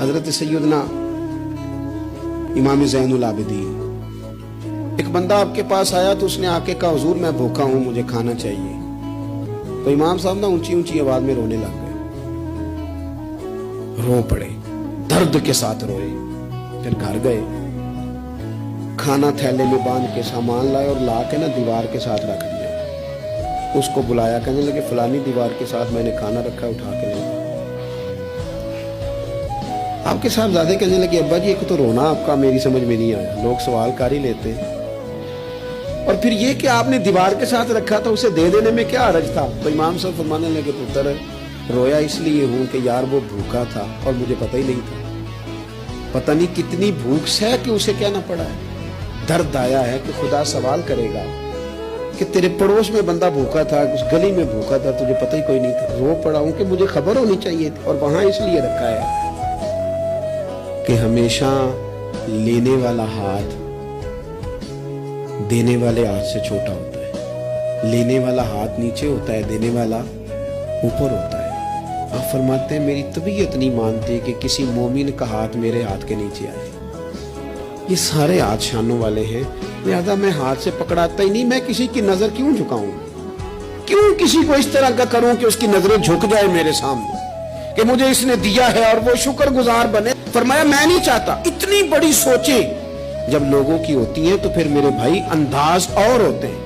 حضرت سیدنا امام زین العابدین، ایک بندہ آپ کے پاس آیا تو اس نے آ کے کہا حضور میں بھوکا ہوں، مجھے کھانا چاہیے. تو امام صاحب نا اونچی اونچی آواز میں رونے لگ گئے، رو پڑے، درد کے ساتھ روئے. پھر گھر گئے، کھانا تھیلے میں باندھ کے سامان لائے اور لا کے نا دیوار کے ساتھ رکھ دیا. اس کو بلایا، کہنے لگے فلانی دیوار کے ساتھ میں نے کھانا رکھا، اٹھا کے لے. آپ کے صاحبزادے کہنے لگے ابا جی ایک تو رونا آپ کا میری سمجھ میں نہیں آیا، لوگ سوال کر ہی لیتے ہیں، اور پھر یہ کہ آپ نے دیوار کے ساتھ رکھا تھا اسے دے دینے میں کیا حرج تھا. تو امام صاحب فرمانے لگے پتر رویا اس لیے ہوں کہ یار وہ بھوکا تھا اور مجھے پتہ ہی نہیں تھا، پتہ نہیں کتنی بھوک سہ کہ اسے کہنا پڑا ہے. درد آیا ہے کہ خدا سوال کرے گا کہ تیرے پڑوس میں بندہ بھوکا تھا، اس گلی میں بھوکا تھا، تجھے پتہ ہی کوئی نہیں تھا. رو پڑا ہوں کہ مجھے خبر ہونی چاہیے تھی، اور وہاں اس لیے رکھا ہے کہ ہمیشہ لینے والا ہاتھ دینے والے ہاتھ سے چھوٹا ہوتا ہے، لینے والا ہاتھ نیچے ہوتا ہے، دینے والا اوپر ہوتا ہے. آپ فرماتے ہیں میری طبیعت نہیں مانتی کہ کسی مومن کا ہاتھ میرے ہاتھ کے نیچے آئے. یہ سارے ہاتھ شانوں والے ہیں، لہذا میں ہاتھ سے پکڑاتا ہی نہیں. میں کسی کی نظر کیوں جھکاؤں، کیوں کسی کو اس طرح کا کروں کہ اس کی نظریں جھک جائے میرے سامنے کہ مجھے اس نے دیا ہے اور وہ شکر گزار بنے. فرمایا میں نہیں چاہتا. اتنی بڑی سوچیں جب لوگوں کی ہوتی ہیں تو پھر میرے بھائی انداز اور ہوتے ہیں.